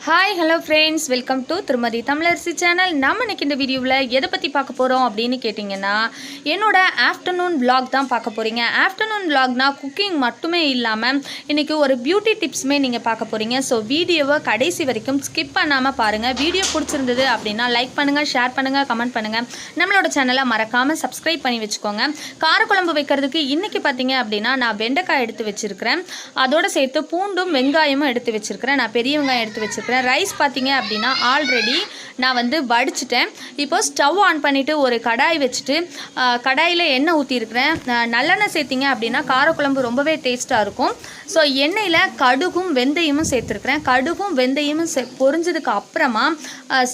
Hi hello friends, welcome to திருமதி Tamilarasi channel. நம்ம இன்றைக்கி இந்த வீடியோவில் எதை பற்றி பார்க்க போகிறோம் அப்படின்னு கேட்டிங்கன்னா, என்னோடய ஆஃப்டர்நூன் விலாக் தான் பார்க்க போகிறீங்க. ஆஃப்டர்நூன் விலாக்னால் குக்கிங் மட்டுமே இல்லாமல் இன்றைக்கி ஒரு பியூட்டி டிப்ஸுமே நீங்கள் பார்க்க போகிறீங்க. ஸோ வீடியோவை கடைசி வரைக்கும் ஸ்கிப் பண்ணாமல் பாருங்கள். வீடியோ பிடிச்சிருந்தது அப்படின்னா லைக் பண்ணுங்கள், ஷேர் பண்ணுங்கள், கமெண்ட் பண்ணுங்கள். நம்மளோட சேனலை மறக்காமல் சப்ஸ்கிரைப் பண்ணி வச்சுக்கோங்க. காரக்குழம்பு வைக்கிறதுக்கு இன்றைக்கி பார்த்தீங்க அப்படின்னா நான் வெண்டைக்காய் எடுத்து வச்சுருக்கிறேன். அதோடு சேர்த்து பூண்டும் வெங்காயமும் எடுத்து வச்சுருக்கிறேன். நான் பெரிய வெங்காயம் எடுத்து வச்சுருக்கிறேன். ரைஸ் பார்த்தீங்க அப்படின்னா ஆல்ரெடி நான் வடிச்சிட்டேன். இப்போ ஸ்டவ் ஆன் பண்ணிவிட்டு ஒரு கடாய் வச்சுட்டு கடாயில் எண்ணெய் ஊற்றிருக்கிறேன். நல்லெண்ணெய் சேர்த்திங்க அப்படின்னா காரக்குழம்பு ரொம்பவே டேஸ்ட்டாக இருக்கும். ஸோ எண்ணெயில் கடுகும் வெந்தயமும் சேர்த்துருக்குறேன். கடுகும் வெந்தயமும் பொரிஞ்சதுக்கு அப்புறமா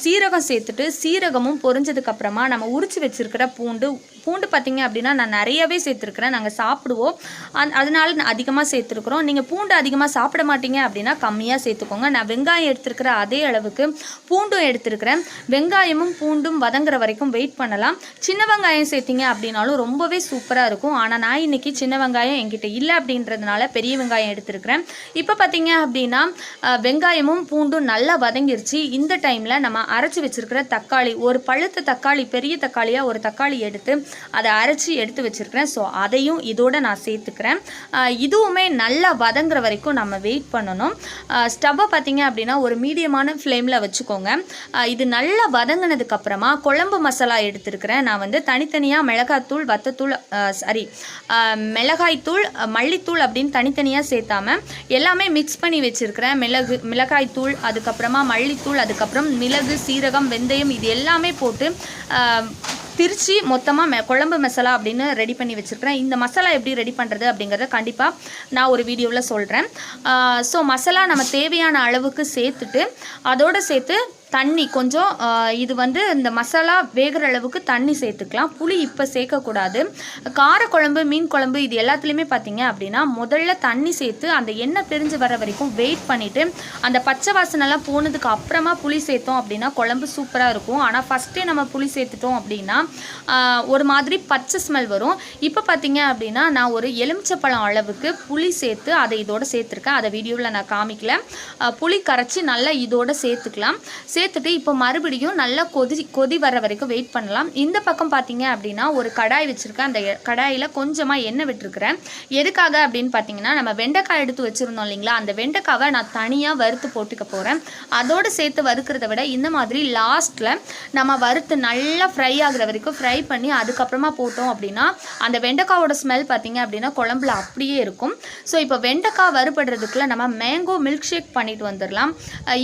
சீரகம் சேர்த்துட்டு, சீரகமும் பொரிஞ்சதுக்கு அப்புறமா நம்ம உரித்து வச்சுருக்கிற பூண்டு பார்த்திங்க அப்படின்னா நான் நிறையவே சேர்த்துருக்குறேன். நாங்கள் சாப்பிடுவோம், அதனால நான் அதிகமாக சேர்த்துருக்குறோம். நீங்கள் பூண்டு அதிகமாக சாப்பிட மாட்டீங்க அப்படின்னா கம்மியாக சேர்த்துக்கோங்க. நான் வெங்காயம் எடுத்துருக்கிற அதே அளவுக்கு பூண்டும் எடுத்துருக்கிறேன். வெங்காயமும் பூண்டும் வதங்குற வரைக்கும் வெயிட் பண்ணலாம். சின்ன வெங்காயம் சேர்த்திங்க அப்படின்னாலும் ரொம்பவே சூப்பராக இருக்கும். ஆனால் நான் இன்றைக்கி சின்ன வெங்காயம் என்கிட்ட இல்லை அப்படின்றதுனால பெரிய வெங்காயம் எடுத்துருக்கிறேன். இப்போ பார்த்திங்க அப்படின்னா வெங்காயமும் பூண்டும் நல்லா வதங்கிருச்சு. இந்த டைமில் நம்ம அரைச்சி வச்சுருக்கிற தக்காளி, ஒரு பழுத்த தக்காளி, பெரிய தக்காளியாக ஒரு தக்காளி எடுத்து அதை அரைச்சி எடுத்து வச்சுருக்கிறேன். ஸோ அதையும் இதோடு நான் சேர்த்துக்கிறேன். இதுவுமே நல்லா வதங்குற வரைக்கும் நம்ம வெயிட் பண்ணணும். ஸ்டவ்வை பார்த்திங்க அப்படின்னா ஒரு மீடியமான ஃப்ளேமில் வச்சுக்கோங்க. இது நல்லா வதங்கினதுக்கப்புறமா குழம்பு மசாலா எடுத்துருக்கிறேன். நான் தனித்தனியாக மிளகாய்த்தூள், மிளகாய்த்தூள், மல்லித்தூள் அப்படின்னு தனித்தனியாக சேர்த்தாமல் எல்லாமே மிக்ஸ் பண்ணி வச்சுருக்கிறேன். மிளகாய்த்தூள், அதுக்கப்புறமா மல்லித்தூள், அதுக்கப்புறம் மிளகு, சீரகம், வெந்தயம், இது எல்லாமே போட்டு திரிச்சு மொத்தமாக குழம்பு மசாலா அப்படின்னு ரெடி பண்ணி வச்சுருக்கிறேன். இந்த மசாலா எப்படி ரெடி பண்ணுறது அப்படிங்கிறத கண்டிப்பாக நான் ஒரு வீடியோவில் சொல்கிறேன். ஸோ மசாலா நம்ம தேவையான அளவுக்கு சேர்த்துட்டு அதோடு சேர்த்து தண்ணி கொஞ்சம், இது இந்த மசாலா வேகிற அளவுக்கு தண்ணி சேர்த்துக்கலாம். புளி இப்போ சேர்க்கக்கூடாது. காரக்குழம்பு, மீன் குழம்பு இது எல்லாத்துலேயுமே பார்த்தீங்க அப்படின்னா முதல்ல தண்ணி சேர்த்து அந்த எண்ணெய் பிரிஞ்சு வர வரைக்கும் வெயிட் பண்ணிவிட்டு அந்த பச்சை வாசனைலாம் போனதுக்கு அப்புறமா புளி சேர்த்தோம் அப்படின்னா குழம்பு சூப்பராக இருக்கும். ஆனால் ஃபஸ்ட்டே நம்ம புளி சேர்த்துட்டோம் அப்படின்னா ஒரு மாதிரி பச்சை ஸ்மெல் வரும். இப்போ பார்த்தீங்க அப்படின்னா நான் ஒரு எலுமிச்சப்பழம் அளவுக்கு புளி சேர்த்து அதை இதோடு சேர்த்துருக்கேன். அதை வீடியோவில் நான் காமிக்கல. புளி கரைச்சி நல்லா இதோடு சேர்த்துக்கலாம். சேர்த்துட்டு இப்போ மறுபடியும் நல்லா கொதி வர வரைக்கும் வெயிட் பண்ணலாம். இந்த பக்கம் பார்த்தீங்க அப்படின்னா ஒரு கடாய் வச்சுருக்கேன். அந்த கடாயில் கொஞ்சமாக எண்ணெய் விட்டுருக்குறேன். எதுக்காக அப்படின்னு பார்த்தீங்கன்னா நம்ம வெண்டைக்காய் எடுத்து வச்சுருந்தோம் இல்லைங்களா, அந்த வெண்டைக்காவை நான் தனியாக வறுத்து போட்டுக்க போகிறேன். அதோடு சேர்த்து வறுக்கிறத விட இந்த மாதிரி லாஸ்ட்டில் நம்ம வறுத்து நல்லா ஃப்ரை ஆகிற வரைக்கும் ஃப்ரை பண்ணி அதுக்கப்புறமா போட்டோம் அப்படின்னா அந்த வெண்டைக்காவோட ஸ்மெல் பார்த்தீங்க அப்படின்னா குழம்புல அப்படியே இருக்கும். ஸோ இப்போ வெண்டைக்காய் வறுபடுறதுக்குள்ள நம்ம மேங்கோ மில்க் ஷேக் பண்ணிட்டு வந்துடலாம்.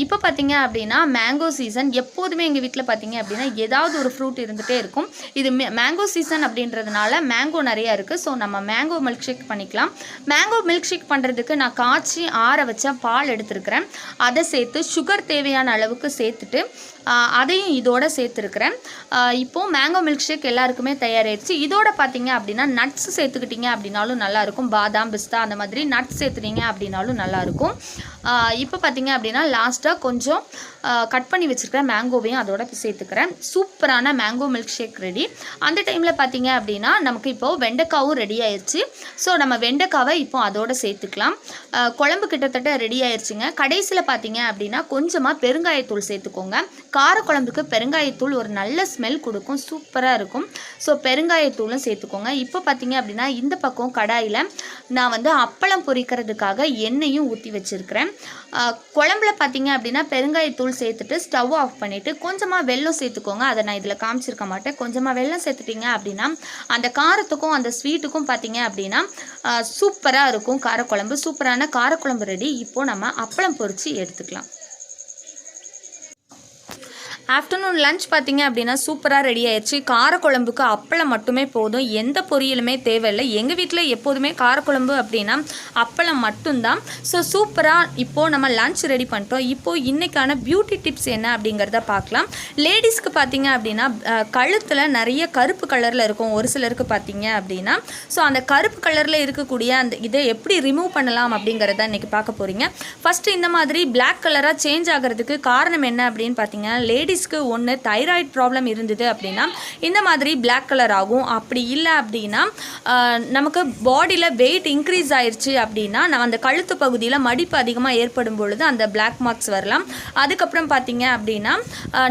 இப்போ பார்த்தீங்க அப்படின்னா மேங்கோ சீசன் எப்போதுமே எங்கள் வீட்டில் பார்த்தீங்க அப்படின்னா ஏதாவது ஒரு ஃப்ரூட் இருந்துகிட்டே இருக்கும். இது மேங்கோ சீசன் அப்படின்றதுனால மேங்கோ நிறையா இருக்குது. ஸோ நம்ம மேங்கோ மில்க் ஷேக் பண்ணிக்கலாம். மேங்கோ மில்க் ஷேக் பண்ணுறதுக்கு நான் காய்ச்சி ஆற வச்ச பால் எடுத்துருக்கிறேன். அதை சேர்த்து சுகர் தேவையான அளவுக்கு சேர்த்துட்டு அதையும் இதோட சேர்த்துருக்கிறேன். இப்போது மேங்கோ மில்க் ஷேக் எல்லாருக்குமே தயாராகிடுச்சு. இதோட பார்த்தீங்க அப்படின்னா நட்ஸ் சேர்த்துக்கிட்டிங்க அப்படின்னாலும் நல்லாயிருக்கும். பாதாம், பிஸ்தா அந்த மாதிரி நட்ஸ் சேர்த்துட்டீங்க அப்படின்னாலும் நல்லாயிருக்கும். இப்போ பார்த்தீங்க அப்படின்னா லாஸ்ட்டாக கொஞ்சம் கட் பண்ணி வச்சுருக்கிற மேங்கோவையும் அதோட சேர்த்துக்கிறேன். சூப்பரான மேங்கோ மில்க் ஷேக் ரெடி. அந்த டைமில் பார்த்தீங்க அப்படின்னா நமக்கு இப்போது வெண்டைக்காவும் ரெடி ஆயிடுச்சு. ஸோ நம்ம வெண்டைக்காவை இப்போ அதோட சேர்த்துக்கலாம். குழம்பு கிட்டத்தட்ட ரெடி ஆயிடுச்சுங்க. கடைசியில் பார்த்தீங்க அப்படின்னா கொஞ்சமாக பெருங்காயத்தூள் சேர்த்துக்கோங்க. காரக்குழம்புக்கு பெருங்காயத்தூள் ஒரு நல்ல ஸ்மெல் கொடுக்கும், சூப்பராக இருக்கும். ஸோ பெருங்காயத்தூளும் சேர்த்துக்கோங்க. இப்போ பார்த்தீங்க அப்படின்னா இந்த பக்கம் கடாயில் நான் அப்பளம் பொரிக்கிறதுக்காக எண்ணெயும் ஊற்றி வச்சுருக்கிறேன். குழம்புல பார்த்தீங்க அப்படின்னா பெருங்காயத்தூள் சேர்த்துட்டு ஸ்டவ் ஆஃப் பண்ணிவிட்டு கொஞ்சமாக வெல்லம் சேர்த்துக்கோங்க. அதை நான் இதில் காமிச்சிருக்க மாட்டேன். கொஞ்சமாக வெல்லம் சேர்த்துட்டிங்க அப்படின்னா அந்த காரத்துக்கும் அந்த ஸ்வீட்டுக்கும் பார்த்தீங்க அப்படின்னா சூப்பராக இருக்கும் காரக்குழம்பு. சூப்பரான காரக்குழம்பு ரெடி. இப்போது நம்ம அப்பளம் பொரித்து எடுத்துக்கலாம். ஆஃப்டர்நூன் லஞ்ச் பார்த்தீங்க அப்படின்னா சூப்பராக ரெடி ஆயிடுச்சு. காரக்குழம்புக்கு அப்பளம் மட்டுமே போதும், எந்த பொரியலுமே தேவையில்லை. எங்கள் வீட்டில் எப்போதுமே காரக்குழம்பு அப்படின்னா அப்பளம் மட்டும்தான். ஸோ சூப்பராக இப்போது நம்ம லஞ்ச் ரெடி பண்ணிட்டோம். இப்போது இன்றைக்கான பியூட்டி டிப்ஸ் என்ன அப்படிங்கிறத பார்க்கலாம். லேடிஸ்க்கு பார்த்தீங்க அப்படின்னா கழுத்தில் நிறைய கருப்பு கலரில் இருக்கும் ஒரு சிலருக்கு பார்த்தீங்க அப்படின்னா. ஸோ அந்த கருப்பு கலரில் இருக்கக்கூடிய அந்த இதை எப்படி ரிமூவ் பண்ணலாம் அப்படிங்கிறத இன்றைக்கி பார்க்க போகிறீங்க. ஃபஸ்ட்டு இந்த மாதிரி பிளாக் கலராக சேஞ்ச் ஆகிறதுக்கு காரணம் என்ன அப்படின்னு பார்த்தீங்கன்னா லேடிஸ் லேடிஸ்க்கு ஒன்று தைராய்டு ப்ராப்ளம் இருந்தது அப்படின்னா இந்த மாதிரி பிளாக் கலர் ஆகும். அப்படி இல்லை அப்படின்னா நமக்கு பாடியில் வெயிட் இன்க்ரீஸ் ஆயிடுச்சு அப்படின்னா நம்ம அந்த கழுத்து பகுதியில் மடிப்பு அதிகமாக ஏற்படும் பொழுது அந்த பிளாக் மார்க்ஸ் வரலாம். அதுக்கப்புறம் பார்த்தீங்க அப்படின்னா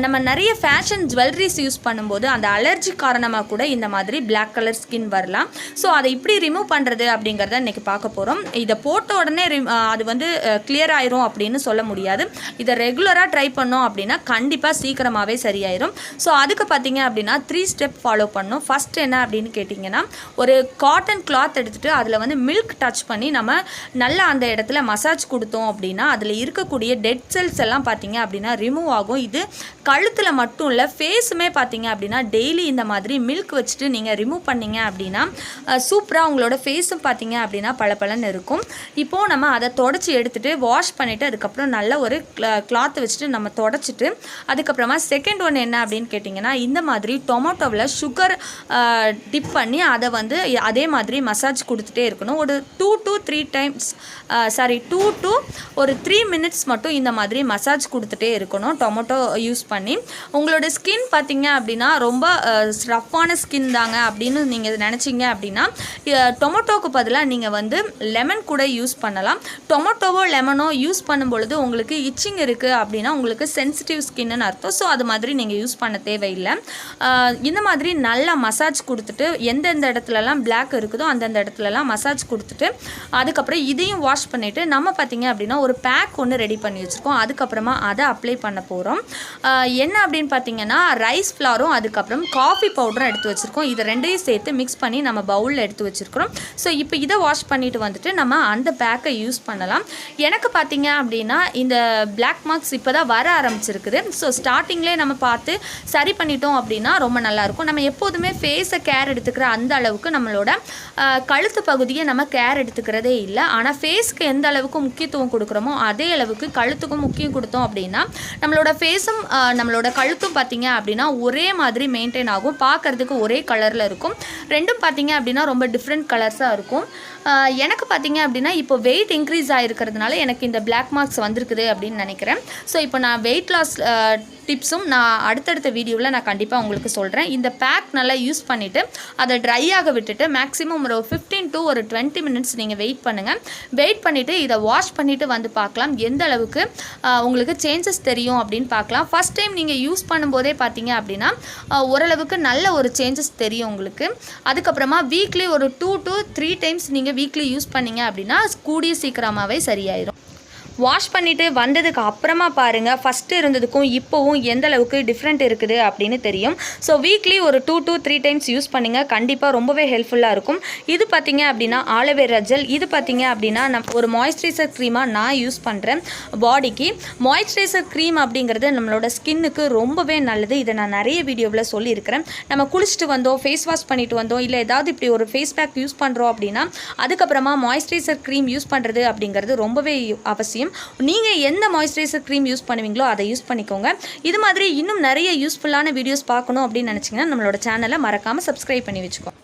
நம்ம நிறைய ஃபேஷன் ஜுவல்லரிஸ் யூஸ் பண்ணும்போது அந்த அலர்ஜி காரணமாக கூட இந்த மாதிரி பிளாக் கலர் ஸ்கின் வரலாம். ஸோ அதை இப்படி ரிமூவ் பண்ணுறது அப்படிங்கிறத இன்றைக்கி பார்க்க போகிறோம். இதை போட்ட உடனே அது வந்து கிளியர் ஆயிரும் அப்படின்னு சொல்ல முடியாது. இதை ரெகுலராக ட்ரை பண்ணோம் அப்படின்னா கண்டிப்பாக சீக்கிரமாகவே சரியாயிரும். ஸோ அதுக்கு பார்த்தீங்க அப்படின்னா 3 ஸ்டெப் ஃபாலோ பண்ணணும். ஃபர்ஸ்ட் என்ன அப்படின்னு கேட்டிங்கன்னா, ஒரு காட்டன் கிளாத் எடுத்துகிட்டு அதில் வந்து மில்க் டச் பண்ணி நம்ம நல்லா அந்த இடத்துல மசாஜ் கொடுத்தோம் அப்படின்னா அதில் இருக்கக்கூடிய டெட் செல்ஸ் எல்லாம் பார்த்தீங்க அப்படின்னா ரிமூவ் ஆகும். இது கழுத்தில் மட்டும் இல்லை, ஃபேஸுமே பார்த்தீங்க அப்படின்னா டெய்லி இந்த மாதிரி மில்க் வச்சுட்டு நீங்கள் ரிமூவ் பண்ணிங்க அப்படின்னா சூப்பராக உங்களோட ஃபேஸும் பார்த்தீங்க அப்படின்னா பளபளன்னு இருக்கும். இப்போது நம்ம அதை தொடச்சி எடுத்துகிட்டு வாஷ் பண்ணிவிட்டு அதுக்கப்புறம் நல்ல ஒரு கிளாத் வச்சுட்டு நம்ம தொடச்சிட்டு அதுக்கப்புறமா செகண்ட் ஒன் என்ன அப்படின்னு கேட்டிங்கன்னா, இந்த மாதிரி டொமேட்டோவில் சுகர் டிப் பண்ணி அதை வந்து அதே மாதிரி மசாஜ் கொடுத்துட்டே இருக்கணும். ஒரு 2 to 3 மினிட்ஸ் மட்டும் இந்த மாதிரி மசாஜ் கொடுத்துட்டே இருக்கணும் டொமேட்டோ யூஸ் பண்ணி. உங்களோட ஸ்கின் பார்த்தீங்க அப்படின்னா ரொம்ப ரஃப்பான ஸ்கின் தாங்க அப்படின்னு நீங்கள் நினச்சிங்க அப்படின்னா டொமேட்டோவுக்கு பதிலாக நீங்கள் வந்து லெமன் கூட யூஸ் பண்ணலாம். டொமேட்டோவோ லெமனோ யூஸ் பண்ணும் பொழுது உங்களுக்கு இச்சிங் இருக்குது அப்படின்னா உங்களுக்கு சென்சிட்டிவ் ஸ்கின்னு அர்த்தம். ஸோ அது மாதிரி நீங்கள் யூஸ் பண்ண தேவையில்லை. இந்த மாதிரி நல்லா மசாஜ் கொடுத்துட்டு எந்தெந்த இடத்துலலாம் பிளாக் இருக்குதோ அந்தந்த இடத்துலலாம் மசாஜ் கொடுத்துட்டு அதுக்கப்புறம் இதையும் வாஷ் பண்ணிவிட்டு நம்ம பார்த்தீங்க அப்படின்னா ஒரு பேக் ஒன்று ரெடி பண்ணி வச்சுருக்கோம். அதுக்கப்புறமா அதை அப்ளை பண்ண போகிறோம். என்ன அப்படின்னு பார்த்தீங்கன்னா, ரைஸ் ஃப்ளாரும் அதுக்கப்புறம் காஃபி பவுடரும் எடுத்து வச்சுருக்கோம். இதை ரெண்டையும் சேர்த்து மிக்ஸ் பண்ணி நம்ம பவுலில் எடுத்து வச்சுருக்கிறோம். ஸோ இப்போ இதை வாஷ் பண்ணிவிட்டு வந்துட்டு நம்ம அந்த பேக்கை யூஸ் பண்ணலாம். எனக்கு பார்த்தீங்க அப்படின்னா இந்த பிளாக் மார்க்ஸ் இப்போ தான் வர ஆரம்பிச்சிருக்குது. ஸோ ஸ்டார்டிங்லேயே நம்ம பார்த்து சரி பண்ணிட்டோம் அப்படின்னா ரொம்ப நல்லாயிருக்கும். நம்ம எப்போதுமே ஃபேஸை கேர் எடுத்துக்கிற அந்த அளவுக்கு நம்மளோட கழுத்து பகுதியை நம்ம கேர் எடுத்துக்கிறதே இல்லை. ஆனால் ஃபேஸ்க்கு எந்த அளவுக்கு முக்கியத்துவம் கொடுக்குறோமோ அதே அளவுக்கு கழுத்துக்கும் முக்கியம் கொடுத்தோம் அப்படின்னா நம்மளோட ஃபேஸும் நம்மளோட கழுத்தும் பார்த்தீங்க அப்படின்னா ஒரே மாதிரி மெயின்டைன் ஆகும். பார்க்குறதுக்கு ஒரே கலரில் இருக்கும். ரெண்டும் பார்த்தீங்க அப்படின்னா ரொம்ப டிஃப்ரெண்ட் கலர்ஸாக இருக்கும். எனக்கு பார்த்தீங்க அப்படின்னா இப்போ வெயிட் இன்க்ரீஸ் ஆகிருக்கிறதுனால எனக்கு இந்த பிளாக் மார்க்ஸ் வந்திருக்குது அப்படின்னு நினைக்கிறேன். ஸோ இப்போ நான் வெயிட் லாஸ் டிப்ஸும் நான் அடுத்தடுத்த வீடியோவில் நான் கண்டிப்பாக உங்களுக்கு சொல்கிறேன். இந்த பேக் நல்லா யூஸ் பண்ணிவிட்டு அதை ட்ரை ஆக விட்டுட்டு மேக்ஸிமம் ஒரு 15 to 20 மினிட்ஸ் நீங்கள் வெயிட் பண்ணுங்கள். வெயிட் பண்ணிவிட்டு இதை வாஷ் பண்ணிவிட்டு வந்து பார்க்கலாம் எந்த அளவுக்கு உங்களுக்கு சேஞ்சஸ் தெரியும் அப்படின்னு பார்க்கலாம். ஃபஸ்ட் டைம் நீங்கள் யூஸ் பண்ணும்போதே பார்த்தீங்க அப்படின்னா ஓரளவுக்கு நல்ல ஒரு சேஞ்சஸ் தெரியும் உங்களுக்கு. அதுக்கப்புறமா வீக்லி ஒரு 2 to 3 டைம்ஸ் நீங்கள் வீக்லி யூஸ் பண்ணிங்க அப்படின்னா கூடிய சீக்கிரமாகவே சரியாயிடும். வாஷ் பண்ணிவிட்டு வந்ததுக்கு அப்புறமா பாருங்கள் ஃபஸ்ட்டு இருந்ததுக்கும் இப்போவும் எந்த அளவுக்கு டிஃப்ரெண்ட் இருக்குது அப்படின்னு தெரியும். ஸோ வீக்லி ஒரு 2 to 3 டைம்ஸ் யூஸ் பண்ணுங்கள். கண்டிப்பாக ரொம்பவே ஹெல்ப்ஃபுல்லாக இருக்கும். இது பார்த்தீங்க அப்படின்னா ஆலோவேரா ஜெல். இது பார்த்தீங்க அப்படின்னா ஒரு மாய்ஸ்சரைசர் க்ரீமாக நான் யூஸ் பண்ணுறேன் பாடிக்கு. மாய்ஸ்சரைசர் க்ரீம் அப்படிங்கிறது நம்மளோட ஸ்கின்னுக்கு ரொம்பவே நல்லது. இதை நான் நிறைய வீடியோவில் சொல்லியிருக்கிறேன். நம்ம குளிச்சுட்டு வந்தோம், ஃபேஸ் வாஷ் பண்ணிட்டு வந்தோம், இல்லை ஏதாவது இப்படி ஒரு ஃபேஸ் பேக் யூஸ் பண்ணுறோம் அப்படின்னா அதுக்கப்புறமா மாய்ஸ்சரைசர் க்ரீம் யூஸ் பண்ணுறது அப்படிங்கிறது ரொம்பவே அவசியம். நீங்கள் எந்த மாய்ஸ்சரைசர் க்ரீம் யூஸ் பண்ணுவீங்களோ அதை யூஸ் பண்ணிக்கோங்க. இது மாதிரி இன்னும் நிறைய யூஸ்ஃபுல்லான வீடியோஸ் பார்க்கணும் அப்படின்னு நினச்சிங்கன்னா நம்மளோட சேனலை மறக்காமல் சப்ஸ்கிரைப் பண்ணி வச்சுக்கோங்க.